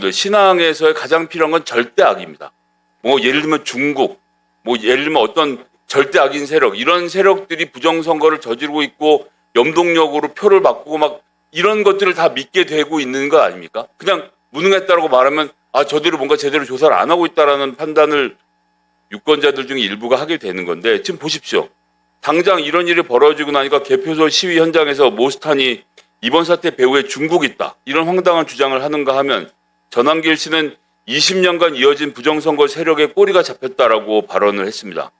신앙에서의 가장 필요한 건 절대악입니다. 뭐 예를 들면 중국, 뭐 예를 들면 어떤 절대악인 세력, 이런 세력들이 부정선거를 저지르고 있고 염동력으로 표를 바꾸고 막 이런 것들을 다 믿게 되고 있는 거 아닙니까? 그냥 무능했다라고 말하면 저대로 뭔가 제대로 조사를 안 하고 있다라는 판단을 유권자들 중에 일부가 하게 되는 건데, 지금 보십시오. 당장 이런 일이 벌어지고 나니까 개표소 시위 현장에서 모스탄이 이번 사태 배후에 중국이 있다, 이런 황당한 주장을 하는가 하면 전한길 씨는 20년간 이어진 부정선거 세력의 꼬리가 잡혔다라고 발언을 했습니다.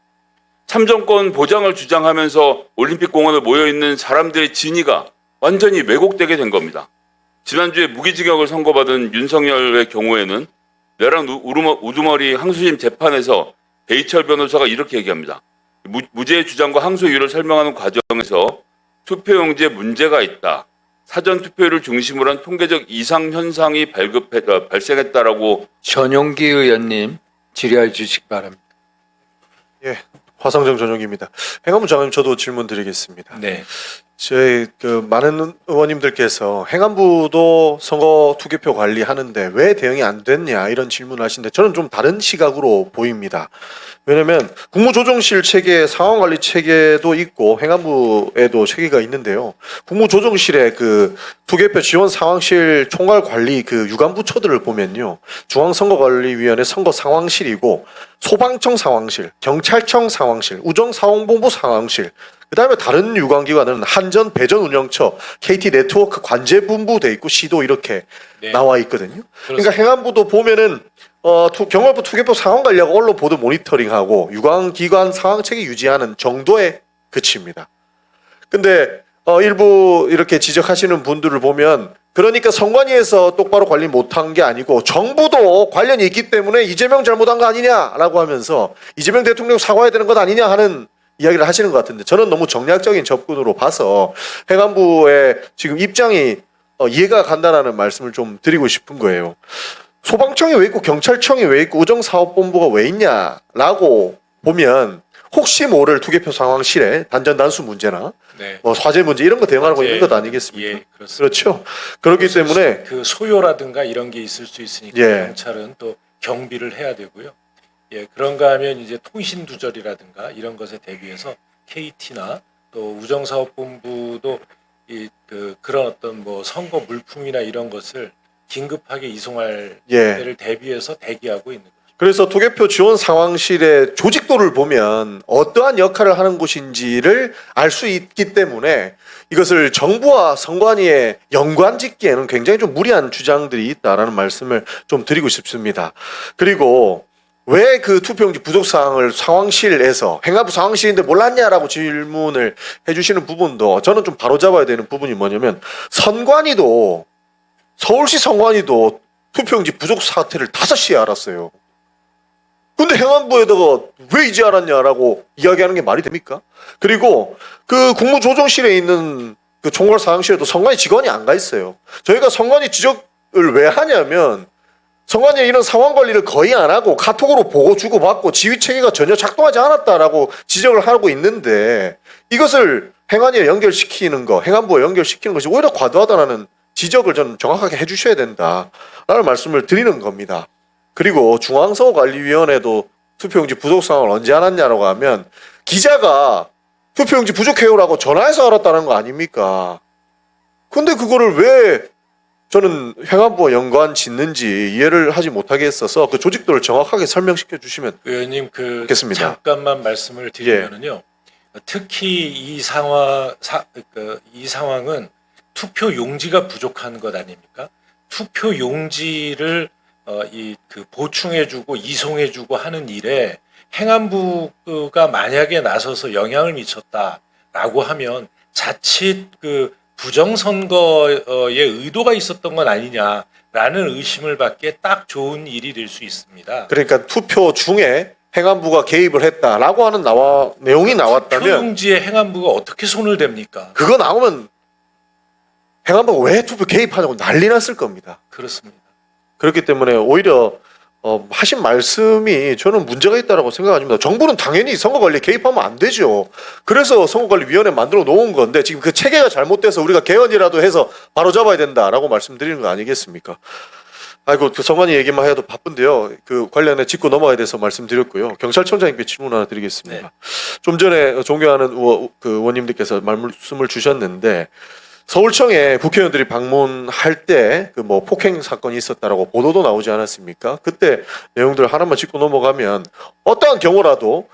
참정권 보장을 주장하면서 올림픽공원에 모여있는 사람들의 진위가 완전히 왜곡되게 된 겁니다. 지난주에 무기징역을 선고받은 윤석열의 경우에는 내란 우두머리 항소심 재판에서 배이철 변호사가 이렇게 얘기합니다. 무죄의 주장과 항소 이유를 설명하는 과정에서 투표용지에 문제가 있다, 사전투표율을 중심으로 한 통계적 이상 현상이 발생했다라고. 전용기 의원님 질의해 주시기 바랍니다. 예, 화성정 전용기입니다. 행안부 장관님, 저도 질문 드리겠습니다. 네. 저희 많은 의원님들께서 행안부도 선거 투개표 관리하는데 왜 대응이 안 됐냐 이런 질문을 하시는데, 저는 좀 다른 시각으로 보입니다. 왜냐면 국무조정실 체계, 상황관리 체계도 있고 행안부에도 체계가 있는데요. 국무조정실의 그 투개표 지원 상황실 총괄 관리 그 유관부처들을 보면요, 중앙선거관리위원회 선거상황실이고 소방청 상황실, 경찰청 상황실, 우정사원본부 상황실, 그 다음에 다른 유관기관은 한전 배전운영처, KT네트워크 관제분부 돼 있고 시도 이렇게 나와 있거든요. 그러니까 행안부도 보면은 경찰부 투개표 상황관리하고 언론 보도 모니터링하고 유관기관 상황체계 유지하는 정도에 그칩니다. 근데 일부 이렇게 지적하시는 분들을 보면, 그러니까 선관위에서 똑바로 관리 못한 게 아니고 정부도 관련이 있기 때문에 이재명 잘못한 거 아니냐라고 하면서 이재명 대통령 사과해야 되는 것 아니냐 하는 이야기를 하시는 것 같은데, 저는 너무 정략적인 접근으로 봐서 행안부의 지금 입장이 이해가 간다라는 말씀을 좀 드리고 싶은 거예요. 소방청이 왜 있고 경찰청이 왜 있고 우정사업본부가 왜 있냐라고 보면, 혹시 모를 투개표 상황실에 단전 단수 문제나 뭐 화재 문제 이런 거 대응하고 있는 것 아니겠습니까? 예, 그렇습니다. 그렇죠. 그렇기 때문에 그 소요라든가 이런 게 있을 수 있으니까 경찰은 또 경비를 해야 되고요. 예, 그런가 하면 이제 통신 두절이라든가 이런 것에 대비해서 KT나 또 우정사업본부도 그런 어떤 뭐 선거 물품이나 이런 것을 긴급하게 이송할 때를 대비해서 대기하고 있는 거죠. 그래서 투개표 지원 상황실의 조직도를 보면 어떠한 역할을 하는 곳인지를 알 수 있기 때문에 이것을 정부와 선관위에 연관짓기에는 굉장히 좀 무리한 주장들이 있다라는 말씀을 좀 드리고 싶습니다. 그리고 왜 그 투표용지 부족 사항을 상황실에서, 행안부 상황실인데 몰랐냐라고 질문을 해주시는 부분도 저는 좀 바로잡아야 되는 부분이 뭐냐면, 선관위도, 서울시 선관위도 투표용지 부족 사태를 5시에 알았어요. 근데 행안부에다가 왜 이제 알았냐라고 이야기하는 게 말이 됩니까? 그리고 그 국무조정실에 있는 그 총괄 상황실에도 선관위 직원이 안 가 있어요. 저희가 선관위 지적을 왜 하냐면, 선관위 이런 상황 관리를 거의 안 하고 카톡으로 보고 주고받고 지휘 체계가 전혀 작동하지 않았다라고 지적을 하고 있는데, 이것을 행안위에 연결시키는 거, 행안부에 연결시키는 것이 오히려 과도하다라는 지적을 좀 정확하게 해주셔야 된다라는 말씀을 드리는 겁니다. 그리고 중앙선거관리위원회도 투표용지 부족 상황을 언제 알았냐라고 하면, 기자가 투표용지 부족해요라고 전화해서 알았다는 거 아닙니까? 근데 그거를 왜 저는 행안부와 연관 짓는지 이해를 하지 못하겠어서 그 조직도를 정확하게 설명시켜 주시면 의원님 좋겠습니다. 잠깐만 말씀을 드리면은요. 특히 이 상황은 투표 용지가 부족한 것 아닙니까? 투표 용지를 보충해주고 이송해주고 하는 일에 행안부가 만약에 나서서 영향을 미쳤다라고 하면 자칫 부정선거에 의도가 있었던 건 아니냐라는 의심을 받기에 딱 좋은 일이 될 수 있습니다. 그러니까 투표 중에 행안부가 개입을 했다라고 하는 내용이 나왔다면, 투표용지에 행안부가 어떻게 손을 댑니까? 그거 나오면 행안부가 왜 투표 개입하냐고 난리 났을 겁니다. 그렇습니다. 그렇기 때문에 오히려 하신 말씀이 저는 문제가 있다고 생각합니다. 정부는 당연히 선거관리에 개입하면 안 되죠. 그래서 선거관리위원회 만들어 놓은 건데, 지금 그 체계가 잘못돼서 우리가 개헌이라도 해서 바로잡아야 된다라고 말씀드리는 거 아니겠습니까? 아이고 그 성관이 얘기만 해도 바쁜데요. 그 관련해 짚고 넘어가야 돼서 말씀드렸고요. 경찰청장님께 질문 하나 드리겠습니다. 네. 좀 전에 존경하는 그 의원님들께서 말씀을 주셨는데 서울청에 국회의원들이 방문할 때 그 뭐 폭행 사건이 있었다라고 보도도 나오지 않았습니까? 그때 내용들 하나만 짚고 넘어가면 어떠한 경우라도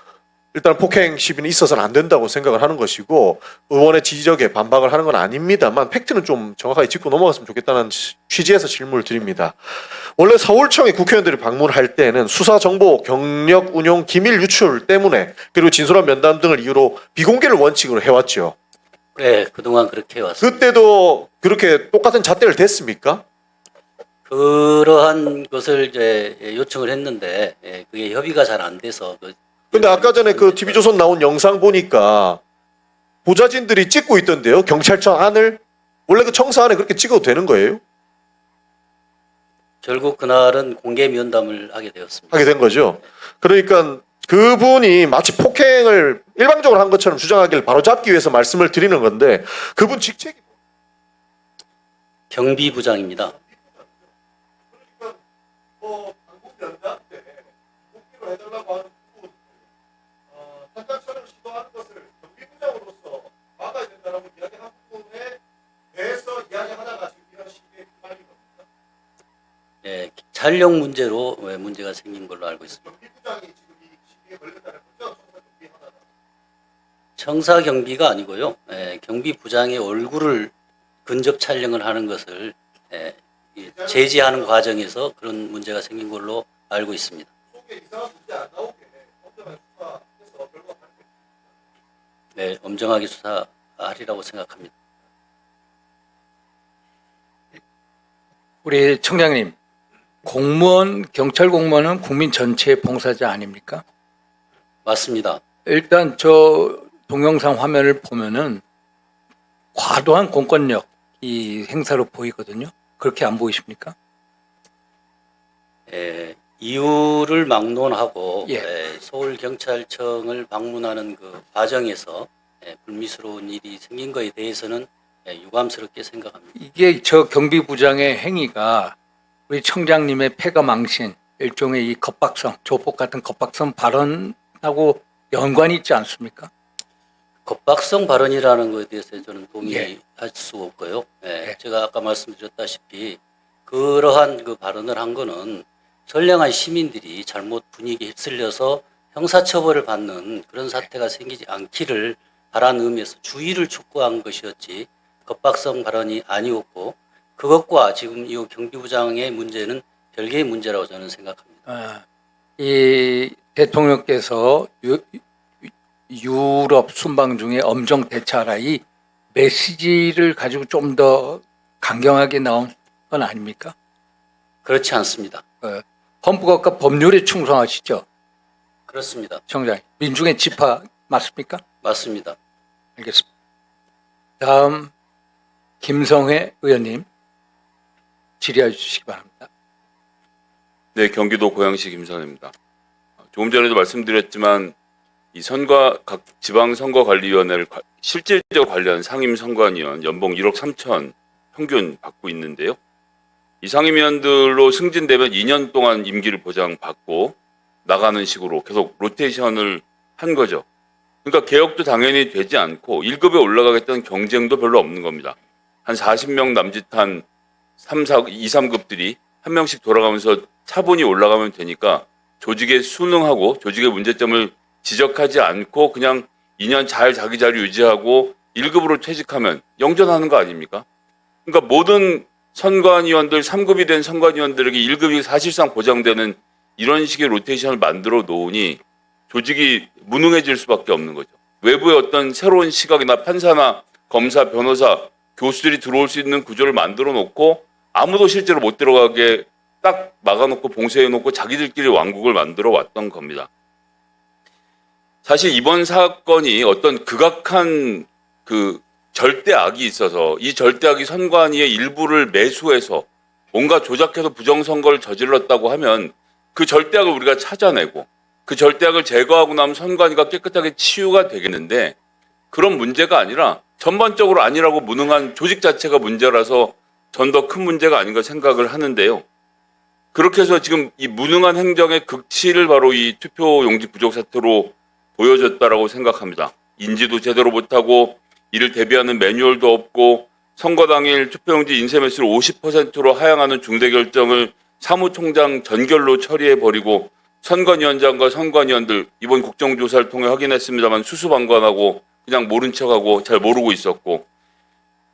일단 폭행 시비는 있어서는 안 된다고 생각을 하는 것이고 의원의 지적에 반박을 하는 건 아닙니다만 팩트는 좀 정확하게 짚고 넘어갔으면 좋겠다는 취지에서 질문을 드립니다. 원래 서울청에 국회의원들이 방문할 때는 수사 정보, 경력 운용, 기밀 유출 때문에 그리고 진솔한 면담 등을 이유로 비공개를 원칙으로 해왔죠. 네, 그동안 그렇게 해왔습니다. 그때도 그렇게 똑같은 잣대를 댔습니까? 그러한 것을 이제 요청을 했는데 그게 협의가 잘 안 돼서 근데 아까 전에 그 TV조선 나온 영상 보니까 보좌진들이 찍고 있던데요. 경찰청 안을 원래 그 청사 안에 그렇게 찍어도 되는 거예요? 결국 그날은 공개 면담을 하게 되었습니다. 하게 된 거죠. 그러니까 그분이 마치 폭행을 일방적으로 한 것처럼 주장하기를 바로잡기 위해서 말씀을 드리는 건데 그분 직책이 경비부장입니다. 뭐 방문 면담 때 복귀로 해달라고 하는 부분 현장 촬영 시도하는 것을 경비부장으로서 막아야 된다라고 이야기한 부분에 대해서 이야기하다가 지금 이런 식의 말인 겁니다. 예, 촬영 문제로 문제가 생긴 걸로 알고 있습니다. 경비부장이 지금 이 시비에 걸렸다는 거죠? 청사 경비 하나다. 청사 경비가 아니고요. 경비부장의 얼굴을 근접 촬영을 하는 것을 제지하는 과정에서 그런 문제가 생긴 걸로 알고 있습니다. 속에 이상한 문제 안 나오게 엄정하게 수사해서 결과 발표. 네, 엄정하게 수사하리라고 생각합니다. 우리 청장님, 공무원, 경찰 공무원은 국민 전체의 봉사자 아닙니까? 맞습니다. 일단 저 동영상 화면을 보면은 과도한 공권력 이 행사로 보이거든요. 그렇게 안 보이십니까? 이유를 막론하고 예. 서울경찰청을 방문하는 그 과정에서 불미스러운 일이 생긴 것에 대해서는 유감스럽게 생각합니다. 이게 저 경비부장의 행위가 우리 청장님의 패가 망신, 일종의 이 겁박성, 조폭 같은 겁박성 발언하고 연관이 있지 않습니까? 겁박성 발언이라는 것에 대해서 저는 동의할 예. 수 없고요. 예. 제가 아까 말씀드렸다시피 그러한 그 발언을 한 거는 선량한 시민들이 잘못 분위기에 휩쓸려서 형사처벌을 받는 그런 사태가 생기지 않기를 바라는 의미에서 주의를 촉구한 것이었지 겁박성 발언이 아니었고 그것과 지금 이 경비부장의 문제는 별개의 문제라고 저는 생각합니다. 이 대통령께서 유럽 순방 중에 엄정 대처하라 이 메시지를 가지고 좀 더 강경하게 나온 건 아닙니까? 그렇지 않습니다. 헌법과 법률에 충성하시죠, 그렇습니다. 청장님. 민중의 지파 맞습니까? 맞습니다. 알겠습니다. 다음 김성회 의원님 질의해 주시기 바랍니다. 네, 경기도 고양시 김선혜입니다. 조금 전에도 말씀드렸지만 이 각 지방선거관리위원회를 실질적으로 관리하는 상임선관위원 연봉 1억 3천 평균 받고 있는데요. 이 상임위원들로 승진되면 2년 동안 임기를 보장받고 나가는 식으로 계속 로테이션을 한 거죠. 그러니까 개혁도 당연히 되지 않고 1급에 올라가겠다는 경쟁도 별로 없는 겁니다. 한 40명 남짓한 2, 3급들이 한 명씩 돌아가면서 차분히 올라가면 되니까 조직에 순응하고 조직의 문제점을 지적하지 않고 그냥 2년 잘 자기 자리 유지하고 1급으로 퇴직하면 영전하는 거 아닙니까? 그러니까 모든 선관위원들 3급이 된 선관위원들에게 1급이 사실상 보장되는 이런 식의 로테이션을 만들어 놓으니 조직이 무능해질 수밖에 없는 거죠. 외부의 어떤 새로운 시각이나 판사나 검사, 변호사, 교수들이 들어올 수 있는 구조를 만들어 놓고 아무도 실제로 못 들어가게 딱 막아놓고 봉쇄해 놓고 자기들끼리 왕국을 만들어 왔던 겁니다. 사실 이번 사건이 어떤 극악한 그 절대악이 있어서 이 절대악이 선관위의 일부를 매수해서 뭔가 조작해서 부정선거를 저질렀다고 하면 그 절대악을 우리가 찾아내고 그 절대악을 제거하고 나면 선관위가 깨끗하게 치유가 되겠는데 그런 문제가 아니라 전반적으로 아니라고 무능한 조직 자체가 문제라서 전 더 큰 문제가 아닌가 생각을 하는데요. 그렇게 해서 지금 이 무능한 행정의 극치를 바로 이 투표용지 부족 사태로 보여줬다라고 생각합니다. 인지도 제대로 못하고 이를 대비하는 매뉴얼도 없고 선거 당일 투표용지 인쇄 매수를 50%로 하향하는 중대 결정을 사무총장 전결로 처리해버리고 선관위원장과 선관위원들 이번 국정조사를 통해 확인했습니다만 수수방관하고 그냥 모른 척하고 잘 모르고 있었고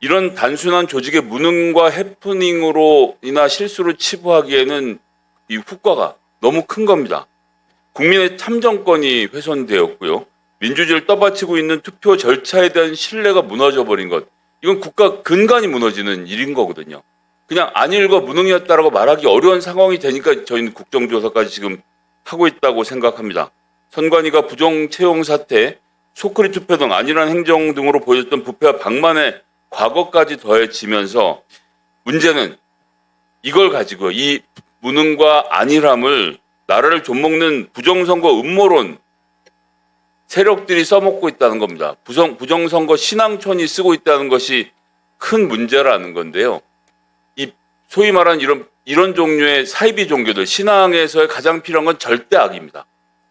이런 단순한 조직의 무능과 해프닝으로 인한 실수를 치부하기에는 이 후과가 너무 큰 겁니다. 국민의 참정권이 훼손되었고요. 민주주의를 떠받치고 있는 투표 절차에 대한 신뢰가 무너져버린 것. 이건 국가 근간이 무너지는 일인 거거든요. 그냥 안일과 무능이었다라고 말하기 어려운 상황이 되니까 저희는 국정조사까지 지금 하고 있다고 생각합니다. 선관위가 부정 채용 사태, 소크리 투표 등 안일한 행정 등으로 보여줬던 부패와 방만의 과거까지 더해지면서 문제는 이걸 가지고 이 무능과 안일함을 나라를 좀먹는 부정선거 음모론 세력들이 써먹고 있다는 겁니다. 부정선거 신앙촌이 쓰고 있다는 것이 큰 문제라는 건데요. 이 소위 말하는 이런 종류의 사이비 종교들 신앙에서의 가장 필요한 건 절대 악입니다.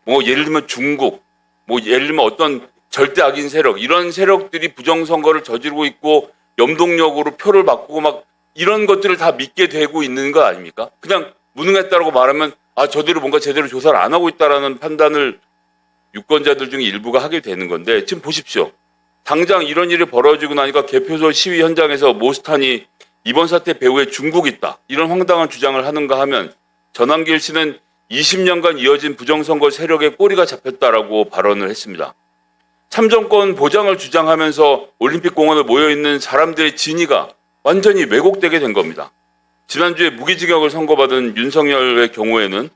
뭐 예를 들면 중국, 뭐 예를 들면 어떤 절대 악인 세력 이런 세력들이 부정선거를 저지르고 있고 염동력으로 표를 바꾸고 막 이런 것들을 다 믿게 되고 있는 거 아닙니까? 그냥 무능했다라고 말하면 아 저대로 뭔가 제대로 조사를 안 하고 있다라는 판단을 유권자들 중에 일부가 하게 되는 건데 지금 보십시오. 당장 이런 일이 벌어지고 나니까 개표소 시위 현장에서 모스탄이 이번 사태 배후에 중국이 있다. 이런 황당한 주장을 하는가 하면 전한길 씨는 20년간 이어진 부정선거 세력의 꼬리가 잡혔다라고 발언을 했습니다. 참정권 보장을 주장하면서 올림픽공원에 모여있는 사람들의 진위가 완전히 왜곡되게 된 겁니다. 지난주에 무기징역을 선고받은 윤석열의 경우에는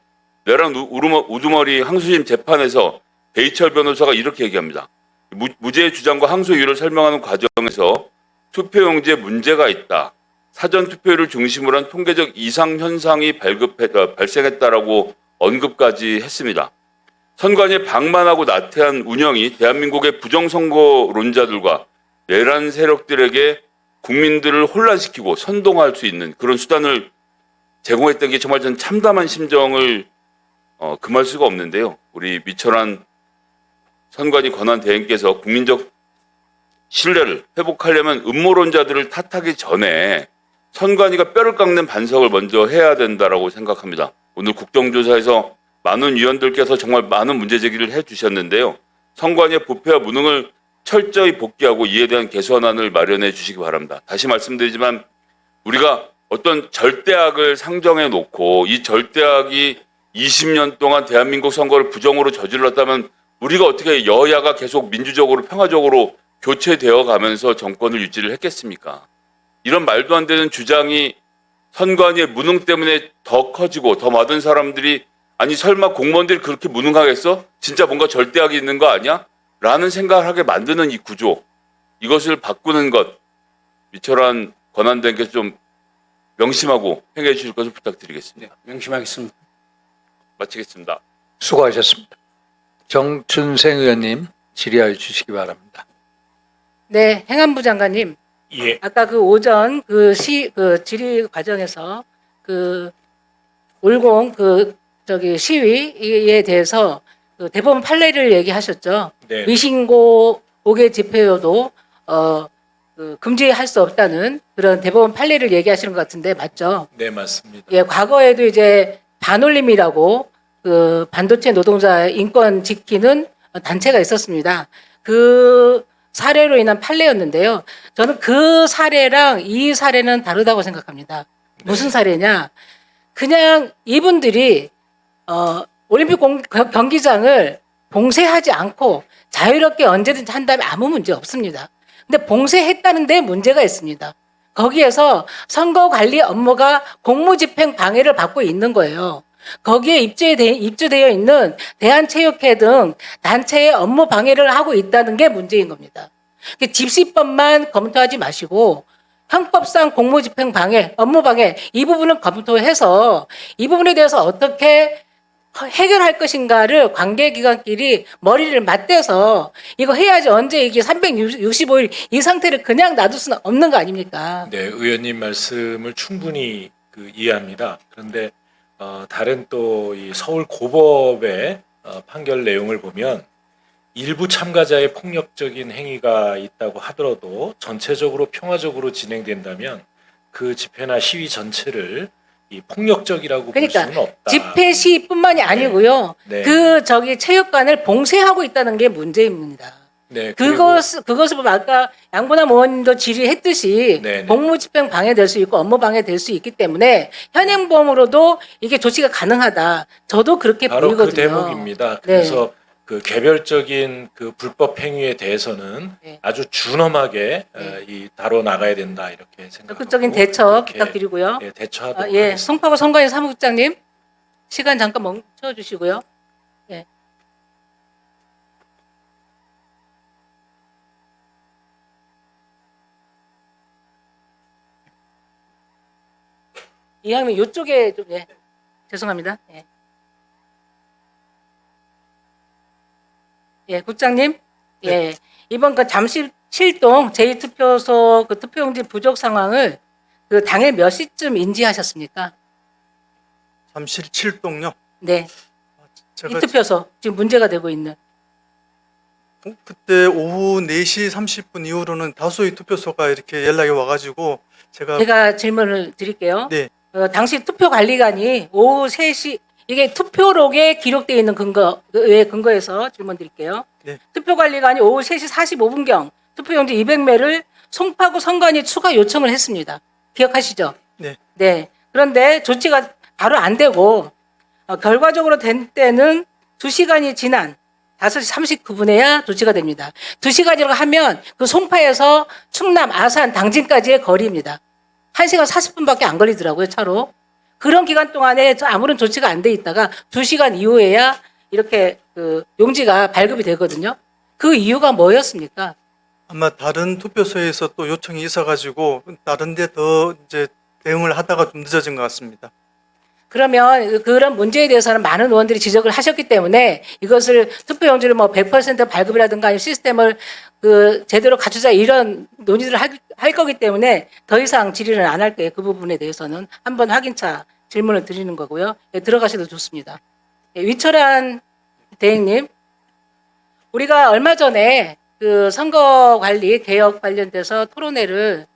내란 우두머리 항소심 재판에서 배이철 변호사가 이렇게 얘기합니다. 무죄의 주장과 항소 이유를 설명하는 과정에서 투표용지에 문제가 있다. 사전투표율을 중심으로 한 통계적 이상 현상이 발생했다라고 언급까지 했습니다. 선관위의 방만하고 나태한 운영이 대한민국의 부정선거론자들과 내란 세력들에게 국민들을 혼란시키고 선동할 수 있는 그런 수단을 제공했던 게 정말 전 참담한 심정을 금할 수가 없는데요. 우리 미철한 선관위 권한대행께서 국민적 신뢰를 회복하려면 음모론자들을 탓하기 전에 선관위가 뼈를 깎는 반성을 먼저 해야 된다라고 생각합니다. 오늘 국정조사에서 많은 위원들께서 정말 많은 문제 제기를 해주셨는데요. 선관위의 부패와 무능을 철저히 복귀하고 이에 대한 개선안을 마련해 주시기 바랍니다. 다시 말씀드리지만 우리가 어떤 절대악을 상정해 놓고 이 절대악이 20년 동안 대한민국 선거를 부정으로 저질렀다면 우리가 어떻게 여야가 계속 민주적으로 평화적으로 교체되어 가면서 정권을 유지를 했겠습니까? 이런 말도 안 되는 주장이 선관위의 무능 때문에 더 커지고 더 많은 사람들이 아니 설마 공무원들이 그렇게 무능하겠어? 진짜 뭔가 절대악이 있는 거 아니야? 라는 생각을 하게 만드는 이 구조 이것을 바꾸는 것 미철한 권한대행께서 좀 명심하고 행해 주실 것을 부탁드리겠습니다. 명심하겠습니다. 마치겠습니다. 수고하셨습니다. 정춘생 의원님 질의하여 주시기 바랍니다. 네, 행안부 장관님. 예. 아까 그 오전 그 질의 과정에서 그 올공 시위에 대해서 그 대법원 판례를 얘기하셨죠. 네. 미신고 5개 집회여도 금지할 수 없다는 그런 대법원 판례를 얘기하시는 것 같은데 맞죠? 네, 맞습니다. 예, 과거에도 이제 반올림이라고 그 반도체 노동자 인권 지키는 단체가 있었습니다. 그 사례로 인한 판례였는데요. 저는 그 사례랑 이 사례는 다르다고 생각합니다. 무슨 사례냐? 그냥 이분들이 올림픽 경기장을 봉쇄하지 않고 자유롭게 언제든지 한다면 아무 문제 없습니다. 근데 봉쇄했다는 데 문제가 있습니다. 거기에서 선거 관리 업무가 공무집행 방해를 받고 있는 거예요. 거기에 입주되어 있는 대한체육회 등 단체의 업무 방해를 하고 있다는 게 문제인 겁니다. 집시법만 검토하지 마시고 형법상 공무집행 방해, 업무 방해 이 부분을 검토해서 이 부분에 대해서 어떻게 해결할 것인가를 관계기관끼리 머리를 맞대서 이거 해야지 언제 이게 365일 이 상태를 그냥 놔둘 수는 없는 거 아닙니까? 네, 의원님 말씀을 충분히 이해합니다. 그런데 다른 또 이 서울 고법의 판결 내용을 보면 일부 참가자의 폭력적인 행위가 있다고 하더라도 전체적으로 평화적으로 진행된다면 그 집회나 시위 전체를 이 폭력적이라고 그러니까 볼 수는 없다. 집회 시뿐만이 아니고요. 네. 그 체육관을 봉쇄하고 있다는 게 문제입니다. 네, 그리고 그것을 보면 아까 양분남 의원님도 질의했듯이 네네. 공무집행 방해될 수 있고 업무 방해될 수 있기 때문에 현행범으로도 이게 조치가 가능하다. 저도 그렇게 바로 보이거든요. 그 대목입니다. 네. 그래서 그 개별적인 그 불법 행위에 대해서는 네. 아주 준엄하게 네. 이 다뤄 나가야 된다 이렇게 생각하고 적극적인 대처 그렇게, 부탁드리고요. 예, 대처하도록 예, 하겠습니다. 송파구 선관위 사무국장님 시간 잠깐 멈춰 주시고요. 예. 이왕이면 이쪽에 좀 예. 죄송합니다. 예. 예, 국장님. 예. 이번 그 잠실 7동 제2투표소 그 투표용지 부족 상황을 그 당일 몇 시쯤 인지하셨습니까? 잠실 7동요. 네. 제가 이 투표소 지금 문제가 되고 있는. 그때 오후 4시 30분 이후로는 다수의 투표소가 이렇게 연락이 와가지고 제가 질문을 드릴게요. 네. 당시 투표 관리관이 오후 3시 이게 투표록에 기록되어 있는 근거에 근거해서 질문 드릴게요. 네. 투표 관리관이 오후 3시 45분경 투표용지 200매를 송파구 선관위 추가 요청을 했습니다. 기억하시죠? 네. 네. 그런데 조치가 바로 안 되고 결과적으로 된 때는 2시간이 지난 5시 39분에야 조치가 됩니다. 2시간이라고 하면 그 송파에서 충남, 아산, 당진까지의 거리입니다. 1시간 40분밖에 안 걸리더라고요, 차로. 그런 기간 동안에 아무런 조치가 안 돼 있다가 2시간 이후에야 이렇게 그 용지가 발급이 되거든요. 그 이유가 뭐였습니까? 아마 다른 투표소에서 또 요청이 있어가지고 다른 데 더 이제 대응을 하다가 좀 늦어진 것 같습니다. 그러면 그런 문제에 대해서는 많은 의원들이 지적을 하셨기 때문에 이것을 투표용지를 뭐 100% 발급이라든가 아니면 시스템을 그 제대로 갖추자 이런 논의를 할 거기 때문에 더 이상 질의를 안 할게요. 그 부분에 대해서는 한번 확인차 질문을 드리는 거고요. 예, 들어가셔도 좋습니다. 예, 위철한 대행님, 우리가 얼마 전에 그 선거관리 개혁 관련돼서 토론회를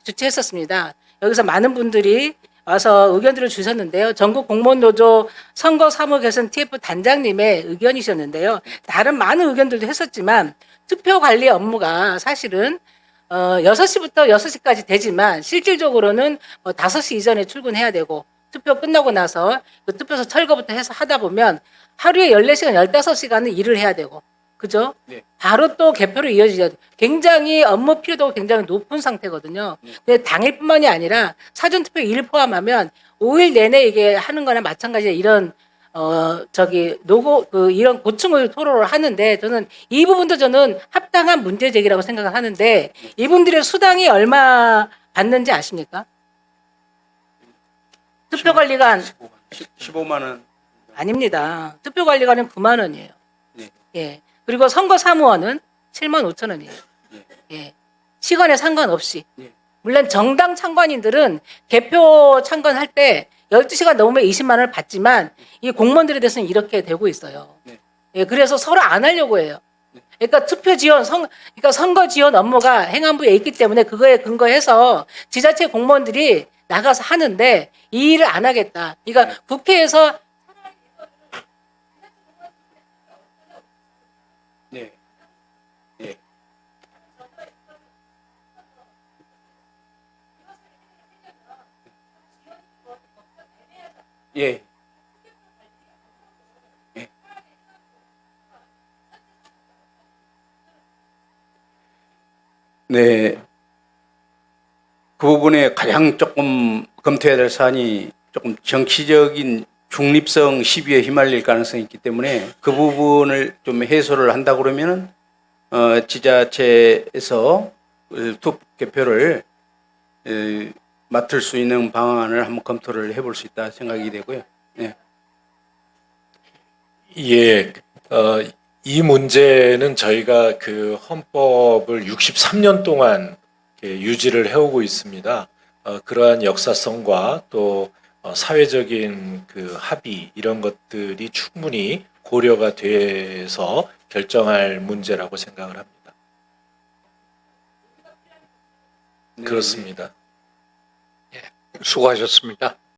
주최했었습니다. 여기서 많은 분들이 와서 의견들을 주셨는데요. 전국 공무원노조 선거사무 개선 TF 단장님의 의견이셨는데요. 다른 많은 의견들도 했었지만 투표 관리 업무가 사실은 6시부터 6시까지 되지만 실질적으로는 5시 이전에 출근해야 되고 투표 끝나고 나서 그 투표소 철거부터 해서 하다 보면 하루에 14시간, 15시간은 일을 해야 되고 그죠? 네. 바로 또 개표로 이어지죠. 굉장히 업무 피로도가 굉장히 높은 상태거든요. 근데 당일뿐만이 아니라 사전투표 일 포함하면 5일 내내 이게 하는 거나 마찬가지에 이런 이런 고충을 토로를 하는데 저는 이 부분도 저는 합당한 문제 제기라고 생각을 하는데 이분들의 수당이 얼마 받는지 아십니까? 투표관리관 15만 원. 아닙니다. 투표관리관은 9만 원이에요. 네. 예. 그리고 선거사무원은 7만 5천 원이에요. 예. 시간에 상관없이. 네. 물론 정당 참관인들은 개표 참관할 때 12시간 넘으면 20만 원을 받지만 이 공무원들에 대해서는 이렇게 되고 있어요. 네. 예, 그래서 서로 안 하려고 해요. 그러니까 투표 지원, 그러니까 선거 지원 업무가 행안부에 있기 때문에 그거에 근거해서 지자체 공무원들이 나가서 하는데 이 일을 안 하겠다. 그러니까 국회에서 네. 예. 예. 네. 그 부분에 가장 조금 검토해야 될 사안이 조금 정치적인 중립성 시비에 휘말릴 가능성이 있기 때문에 그 부분을 좀 해소를 한다 그러면은 지자체에서 투표를 맡을 수 있는 방안을 한번 검토를 해볼 수 있다 생각이 되고요. 네. 예, 이 문제는 저희가 그 헌법을 63년 동안 유지를 해오고 있습니다. 그러한 역사성과 또 사회적인 그 합의 이런 것들이 충분히 고려가 돼서 결정할 문제라고 생각을 합니다. 그렇습니다. 수고하셨습니다.